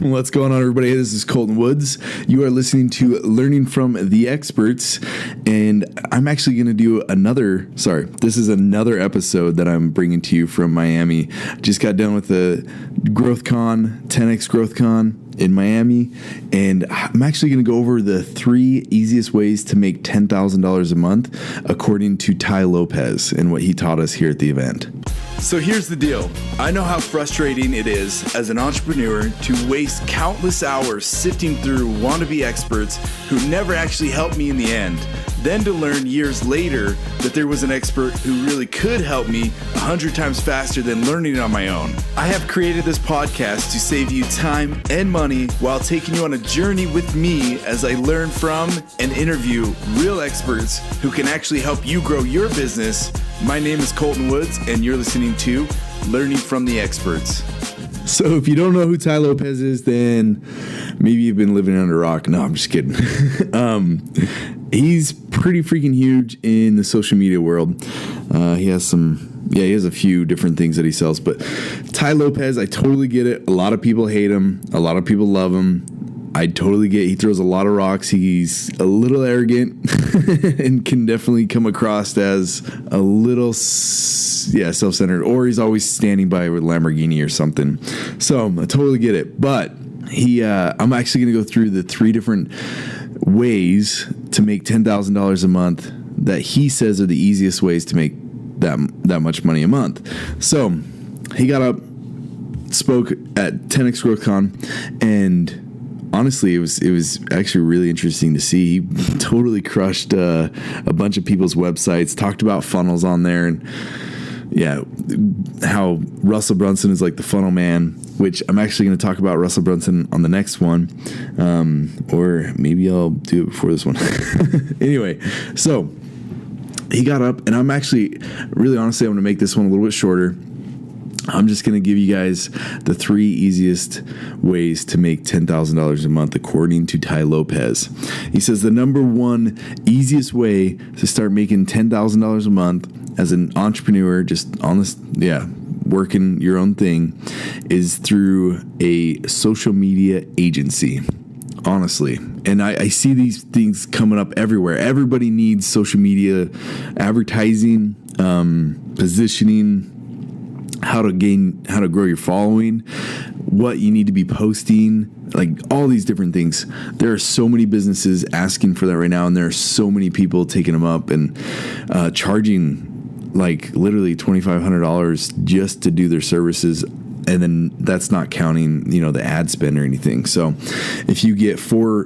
What's going on, everybody? This is Coulton Woods. You are listening to Learning from the Experts, and I'm actually going to do this is another episode that I'm bringing to you from Miami. Just got done with the Growth Con, 10X Growth Con in Miami, and I'm actually going to go over the 3 easiest ways to make $10,000 a month, according to Tai Lopez and what he taught us here at the event. So here's the deal. I know how frustrating it is as an entrepreneur to waste countless hours sifting through wannabe experts who never actually helped me in the end. Then to learn years later that there was an expert who really could help me 100 times faster than learning it on my own. I have created this podcast to save you time and money while taking you on a journey with me as I learn from and interview real experts who can actually help you grow your business. My name is Coulton Woods, and you're listening to Learning from the Experts. So if you don't know who Tai Lopez is, then maybe you've been living under a rock. No, I'm just kidding. He's pretty freaking huge in the social media world. He has a few different things that he sells. But Tai Lopez, I totally get it. A lot of people hate him. A lot of people love him. I totally get it. He throws a lot of rocks. He's a little arrogant and can definitely come across as a little, self-centered, or he's always standing by with Lamborghini or something. So I totally get it. But I'm actually going to go through the 3 different ways to make $10,000 a month that he says are the easiest ways to make that much money a month. So he got up, spoke at 10X Growth Con, and honestly, it was actually really interesting to see. He totally crushed a bunch of people's websites, talked about funnels on there, and how Russell Brunson is like the funnel man, which I'm actually going to talk about Russell Brunson on the next one, or maybe I'll do it before this one. Anyway, so he got up, and I'm actually, really honestly, I'm going to make this one a little bit shorter. I'm just going to give you guys the 3 easiest ways to make $10,000 a month, according to Tai Lopez. He says the number 1 easiest way to start making $10,000 a month as an entrepreneur, just on this, working your own thing, is through a social media agency. Honestly. And I see these things coming up everywhere. Everybody needs social media advertising, positioning, how to grow your following, what you need to be posting, like all these different things. There are so many businesses asking for that right now, and there are so many people taking them up and charging like literally $2,500 just to do their services. And then that's not counting, the ad spend or anything. So if you get 4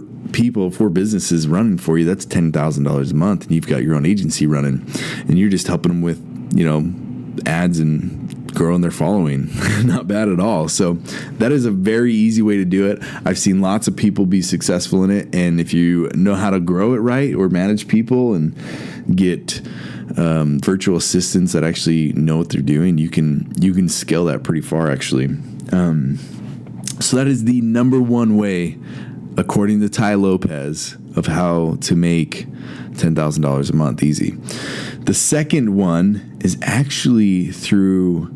businesses running for you, that's $10,000 a month, and you've got your own agency running, and you're just helping them with, ads and growing their following. Not bad at all. So that is a very easy way to do it. I've seen lots of people be successful in it. And if you know how to grow it right, or manage people and get virtual assistants that actually know what they're doing, you can scale that pretty far, actually. So that is the number 1 way, according to Tai Lopez, of how to make $10,000 a month easy. The second one is actually through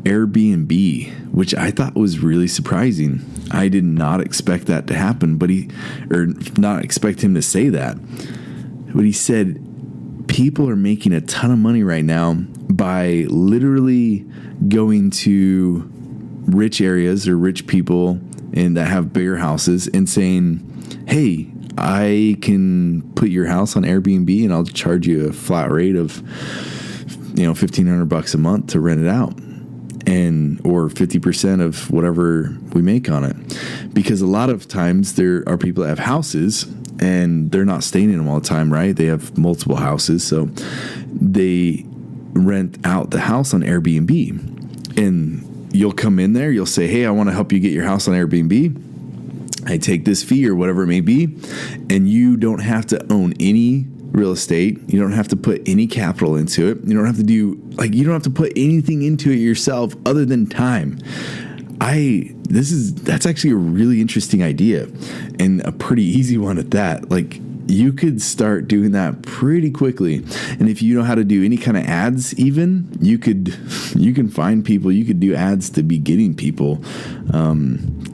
Airbnb, which I thought was really surprising. I did not expect that to happen, not expect him to say that. But he said people are making a ton of money right now by literally going to rich areas or rich people and that have bigger houses and saying, hey, I can put your house on Airbnb and I'll charge you a flat rate of, $1,500 a month to rent it out, or 50% of whatever we make on it. Because a lot of times there are people that have houses and they're not staying in them all the time, right? They have multiple houses. So they rent out the house on Airbnb, and you'll come in there, you'll say, hey, I want to help you get your house on Airbnb. I take this fee or whatever it may be, and you don't have to own any real estate. You don't have to put any capital into it. You don't have to put anything into it yourself other than time. That's actually a really interesting idea, and a pretty easy one at that. Like, you could start doing that pretty quickly. And if you know how to do any kind of ads, even you can find people, you could do ads to be getting people,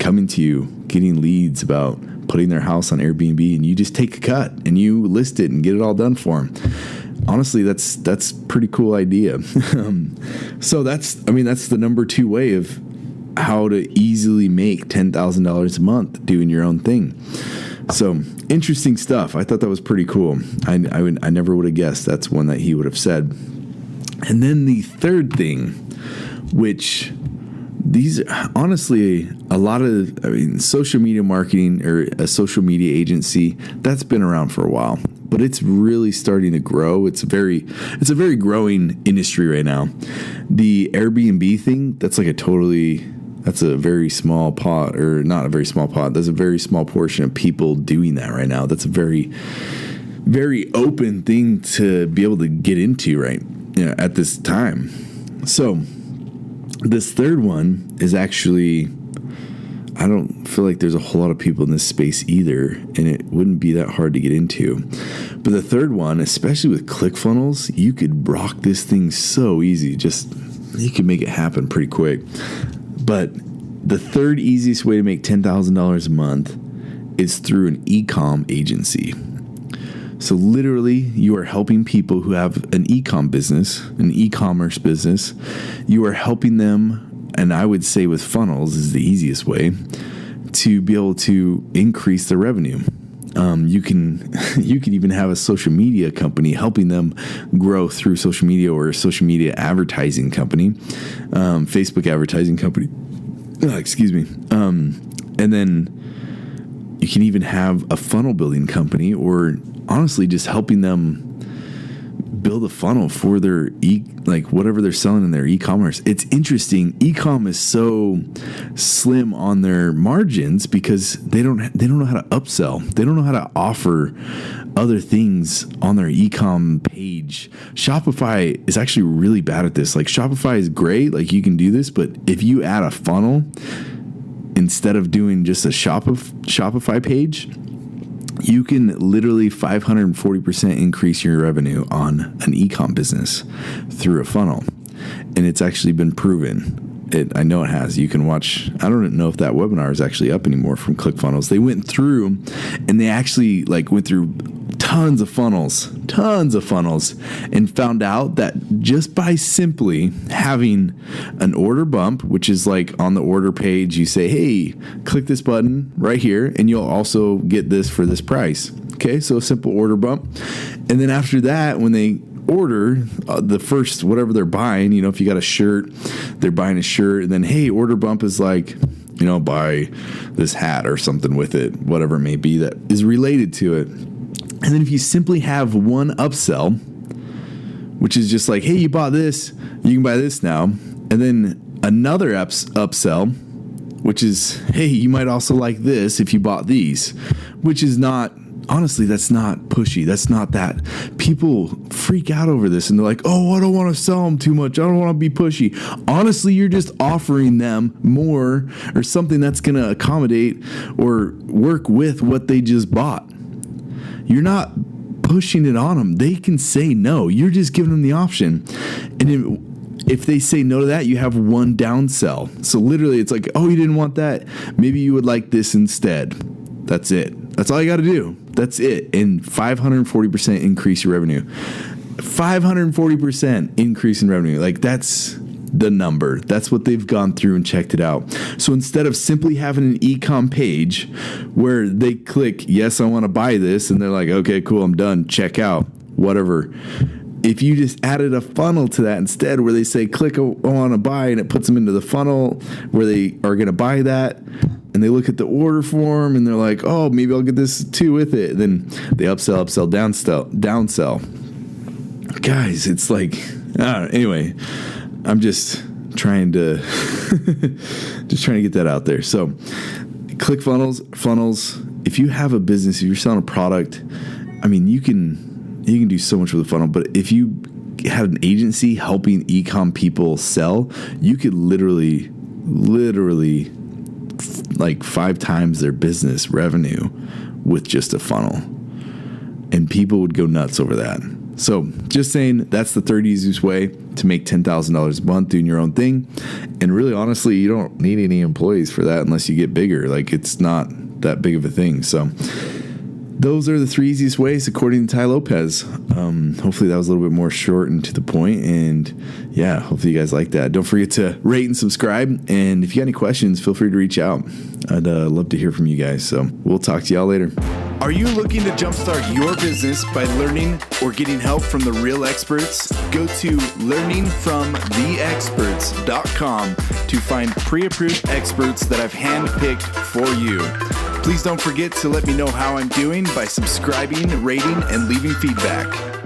coming to you, getting leads about putting their house on Airbnb, and you just take a cut and you list it and get it all done for them. Honestly, that's pretty cool idea. So that's the number 2 way of how to easily make $10,000 a month doing your own thing. So interesting stuff. I thought that was pretty cool. I never would have guessed that's one that he would have said. And then the third thing, which these honestly, a lot of, social media marketing or a social media agency, that's been around for a while, but it's really starting to grow. It's a very growing industry right now. The Airbnb thing, that's a very small pot, or not a very small pot. There's a very small portion of people doing that right now. That's a very, very open thing to be able to get into at this time. So this third one is actually, I don't feel like there's a whole lot of people in this space either, and it wouldn't be that hard to get into. But the third one, especially with ClickFunnels, you could rock this thing so easy. You could make it happen pretty quick. But the third easiest way to make $10,000 a month is through an e-com agency. So literally, you are helping people who have an e-com business, an e-commerce business. You are helping them, and I would say with funnels is the easiest way to be able to increase their revenue. You can even have a social media company helping them grow through social media, or a social media advertising company, Facebook advertising company. Excuse me. And then you can even have a funnel building company, or honestly just helping them build a funnel for their whatever they're selling in their e-commerce. It's interesting. E-com is so slim on their margins because they don't know how to upsell. They don't know how to offer other things on their e-com page. Shopify is actually really bad at this. Like, Shopify is great. Like, you can do this, but if you add a funnel instead of doing just a Shopify page, you can literally 540% increase your revenue on an e-com business through a funnel. And it's actually been proven. I know it has. You can watch. I don't know if that webinar is actually up anymore from ClickFunnels. They went through and they actually went through tons of funnels and found out that just by simply having an order bump, which is on the order page, you say, hey, click this button right here and you'll also get this for this price. Okay, so a simple order bump. And then after that, when they order the first whatever they're buying, if you got a shirt, they're buying a shirt, and then, hey, order bump is buy this hat or something with it, whatever it may be that is related to it. And then if you simply have one upsell, which is just hey, you bought this, you can buy this now. And then another upsell, which is, hey, you might also like this if you bought these, which is not, honestly, that's not pushy. That's not that. People freak out over this and they're like, oh, I don't want to sell them too much. I don't want to be pushy. Honestly, you're just offering them more or something that's going to accommodate or work with what they just bought. You're not pushing it on them. They can say no. You're just giving them the option. And if they say no to that, you have one downsell. So literally it's oh, you didn't want that. Maybe you would like this instead. That's it. That's all you got to do. That's it. And 540% increase your revenue. 540% increase in revenue. That's the number. That's what they've gone through and checked it out. So instead of simply having an e-com page where they click, yes, I want to buy this, and they're like, okay, cool, I'm done, check out, whatever. If you just added a funnel to that instead, where they say, click, I want to buy, and it puts them into the funnel where they are going to buy that, and they look at the order form and they're like, oh, maybe I'll get this too with it. Then they upsell, downsell. Guys, it's I don't know. Anyway, I'm just trying to get that out there. So funnels, if you have a business, if you're selling a product, you can do so much with a funnel, but if you had an agency helping e-com people sell, you could literally 5 times their business revenue with just a funnel, and people would go nuts over that. So just saying, that's the third easiest way to make $10,000 a month doing your own thing. And really, honestly, you don't need any employees for that unless you get bigger. Like, it's not that big of a thing. So those are the 3 easiest ways, according to Tai Lopez. Hopefully that was a little bit more short and to the point. And yeah, hopefully you guys like that. Don't forget to rate and subscribe. And if you got any questions, feel free to reach out. I'd love to hear from you guys. So we'll talk to y'all later. Are you looking to jumpstart your business by learning or getting help from the real experts? Go to learningfromtheexperts.com to find pre-approved experts that I've handpicked for you. Please don't forget to let me know how I'm doing by subscribing, rating, and leaving feedback.